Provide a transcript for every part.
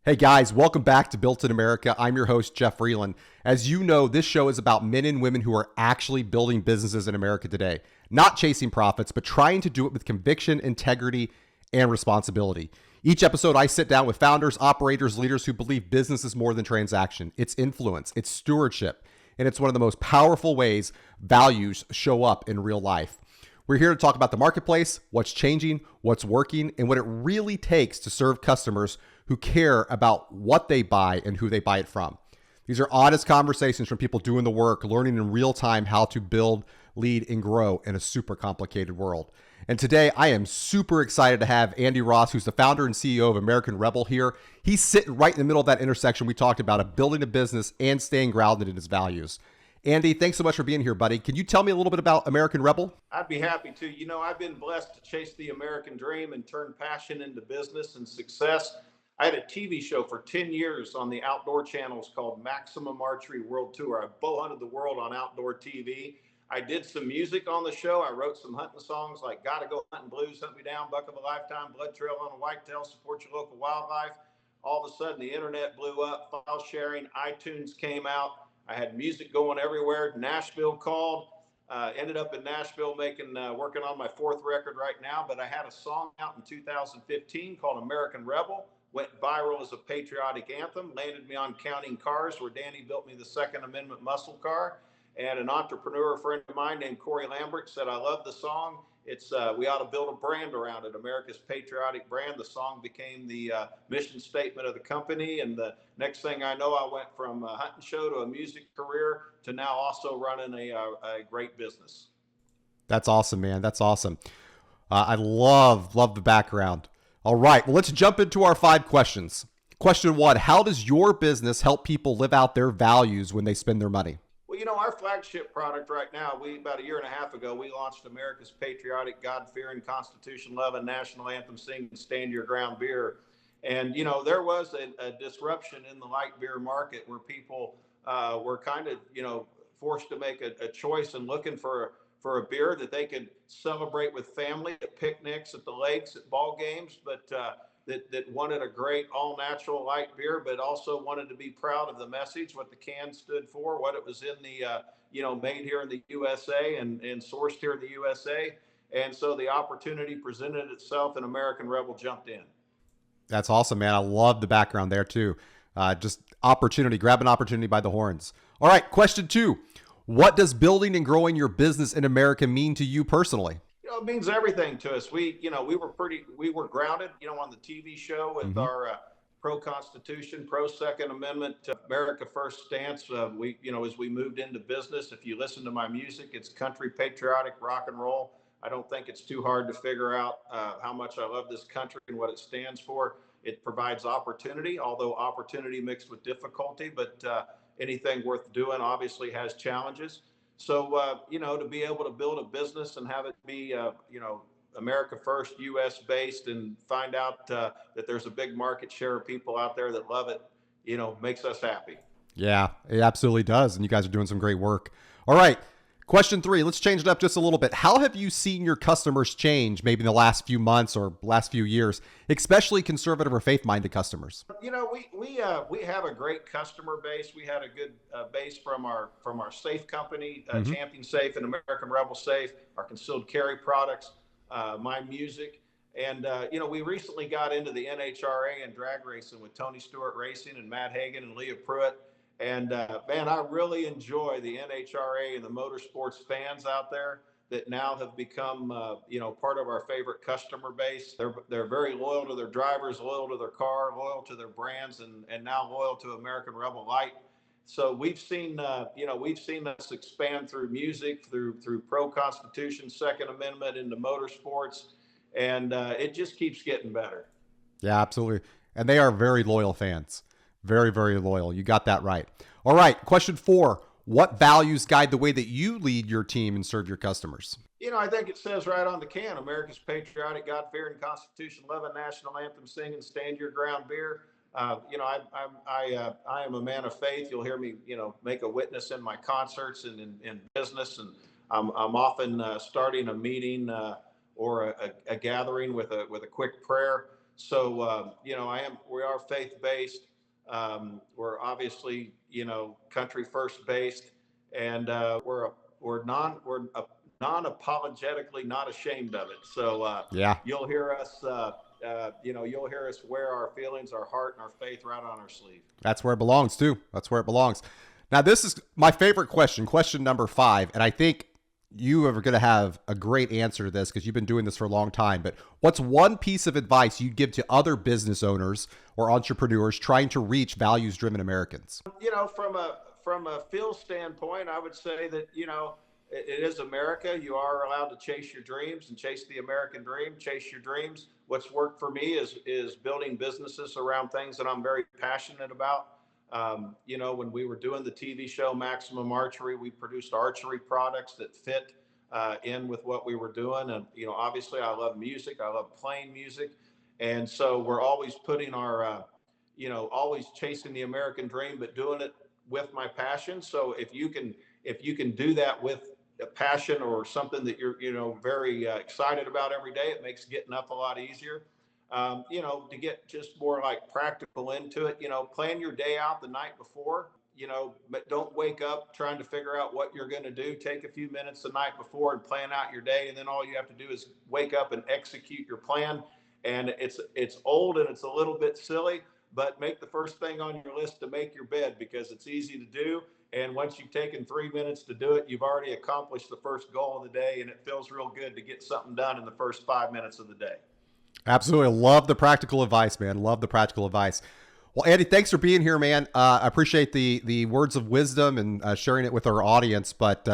Hey guys, welcome back to Built in America. I'm your host, Jeff Freeland. As you know, this show is about men and women who are actually building businesses in America today, not chasing profits, but trying to do it with conviction, integrity, and responsibility. Each episode, I sit down with founders, operators, leaders who believe business is more than transaction. It's influence, it's stewardship, and it's one of the most powerful ways values show up in real life. We're here to talk about the marketplace, what's changing, what's working, and what it really takes to serve customers who care about what they buy and who they buy it from. These are honest conversations from people doing the work, learning in real time how to build, lead, and grow in a super complicated world. And today I am super excited to have Andy Ross, who's the founder and CEO of American Rebel here. He's sitting right in the middle of that intersection we talked about of building a business and staying grounded in his values. Andy, thanks so much for being here, buddy. Can you tell me a little bit about American Rebel? I'd be happy to. I've been blessed to chase the American dream and turn passion into business and success. I had a TV show for 10 years on the outdoor channels called Maximum Archery World Tour. I bow hunted the world on outdoor TV. I did some music on the show. I wrote some hunting songs like Gotta Go Hunting Blues, Hunt Me Down, Buck of a Lifetime, Blood Trail on a Whitetail, Support Your Local Wildlife. All of a sudden, the internet blew up, file sharing, iTunes came out. I had music going everywhere. Nashville called. Ended up in Nashville working on my fourth record right now, but I had a song out in 2015 called American Rebel. Went viral as a patriotic anthem, landed me on Counting Cars, where Danny built me the Second Amendment muscle car. And an entrepreneur friend of mine named Corey Lambert said, I love the song. We ought to build a brand around it, America's patriotic brand. The song became the mission statement of the company. And the next thing I know, I went from a hunting show to a music career to now also running a great business. That's awesome, man. That's awesome. I love the background. All right, well, let's jump into our 5 questions. Question 1, how does your business help people live out their values when they spend their money? Well, our flagship product right now, about a year and a half ago, we launched America's Patriotic, God-fearing, Constitution-loving, national anthem singing, Stand Your Ground beer. And, there was a disruption in the light beer market where people were kind of, forced to make a choice and looking for a beer that they could celebrate with family at picnics, at the lakes, at ball games, but that wanted a great all-natural light beer, but also wanted to be proud of the message, what the can stood for, what it was in the, made here in the USA and sourced here in the USA. And so the opportunity presented itself and American Rebel jumped in. That's awesome, man. I love the background there too. Just opportunity, grab an opportunity by the horns. All right, question 2. What does building and growing your business in America mean to you personally? It means everything to us. We were grounded, on the TV show with our pro-Constitution, pro-Second Amendment, America First stance. As we moved into business, if you listen to my music, it's country, patriotic, rock and roll. I don't think it's too hard to figure out how much I love this country and what it stands for. It provides opportunity, although opportunity mixed with difficulty, but anything worth doing obviously has challenges. So, to be able to build a business and have it be, America First, U.S. based, and find out that there's a big market share of people out there that love it, makes us happy. Yeah, it absolutely does. And you guys are doing some great work. All right. Question 3, let's change it up just a little bit. How have you seen your customers change maybe in the last few months or last few years, especially conservative or faith-minded customers? We have a great customer base. We had a good base from our safe company, Champion Safe and American Rebel Safe, our concealed carry products, my music. And, we recently got into the NHRA and drag racing with Tony Stewart Racing and Matt Hagan and Leah Pruitt. And man, I really enjoy the NHRA and the motorsports fans out there that now have become, part of our favorite customer base. They're very loyal to their drivers, loyal to their car, loyal to their brands, and now loyal to American Rebel Light. So we've seen us expand through music, through pro-Constitution, Second Amendment, into motorsports, and it just keeps getting better. Yeah, absolutely. And they are very loyal fans. Very, very loyal. You got that right. All right. Question 4. What values guide the way that you lead your team and serve your customers? I think it says right on the can, America's patriotic, God-fearing, Constitution-loving, national anthem singing, Stand Your Ground beer. I am a man of faith. You'll hear me, make a witness in my concerts and in business. And I'm often starting a meeting or a gathering with a quick prayer. So, we are faith-based. We're obviously, country first based, and we're non-apologetically not ashamed of it. So, Yeah. you'll hear us, you'll hear us wear our feelings, our heart, and our faith right on our sleeve. That's where it belongs too. That's where it belongs. Now, this is my favorite question number 5. And I think you are going to have a great answer to this because you've been doing this for a long time. But what's one piece of advice you'd give to other business owners or entrepreneurs trying to reach values-driven Americans? From a feel standpoint, I would say that, it is America. You are allowed to chase your dreams and chase the American dream, chase your dreams. What's worked for me is building businesses around things that I'm very passionate about. When we were doing the TV show Maximum Archery, we produced archery products that fit in with what we were doing. And, obviously I love music. I love playing music. And so we're always putting always chasing the American dream, but doing it with my passion. So if you can do that with a passion or something that you're, very excited about every day, it makes getting up a lot easier. To get just more like practical into it, plan your day out the night before, but don't wake up trying to figure out what you're going to do. Take a few minutes the night before and plan out your day. And then all you have to do is wake up and execute your plan. And it's old and it's a little bit silly, but make the first thing on your list to make your bed, because it's easy to do. And once you've taken 3 minutes to do it, you've already accomplished the first goal of the day. And it feels real good to get something done in the first 5 minutes of the day. Absolutely. Love the practical advice, man. Love the practical advice. Well, Andy, thanks for being here, man. I appreciate the words of wisdom and sharing it with our audience. But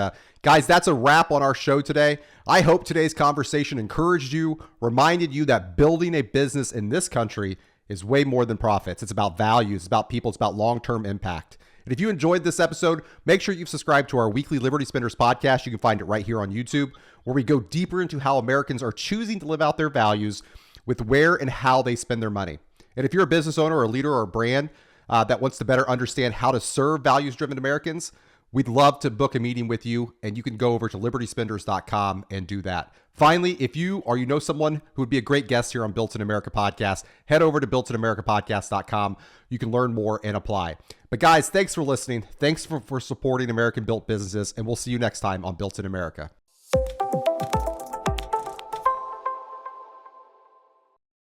guys, that's a wrap on our show today. I hope today's conversation encouraged you, reminded you that building a business in this country is way more than profits. It's about values, it's about people, it's about long-term impact. And if you enjoyed this episode, make sure you've subscribed to our weekly Liberty Spenders podcast. You can find it right here on YouTube, where we go deeper into how Americans are choosing to live out their values with where and how they spend their money. And if you're a business owner or a leader or a brand that wants to better understand how to serve values-driven Americans, we'd love to book a meeting with you, and you can go over to libertyspenders.com and do that. Finally, if you or you know someone who would be a great guest here on Built in America podcast, head over to builtinamericapodcast.com. You can learn more and apply. But guys, thanks for listening. Thanks for supporting American-built businesses, and we'll see you next time on Built in America.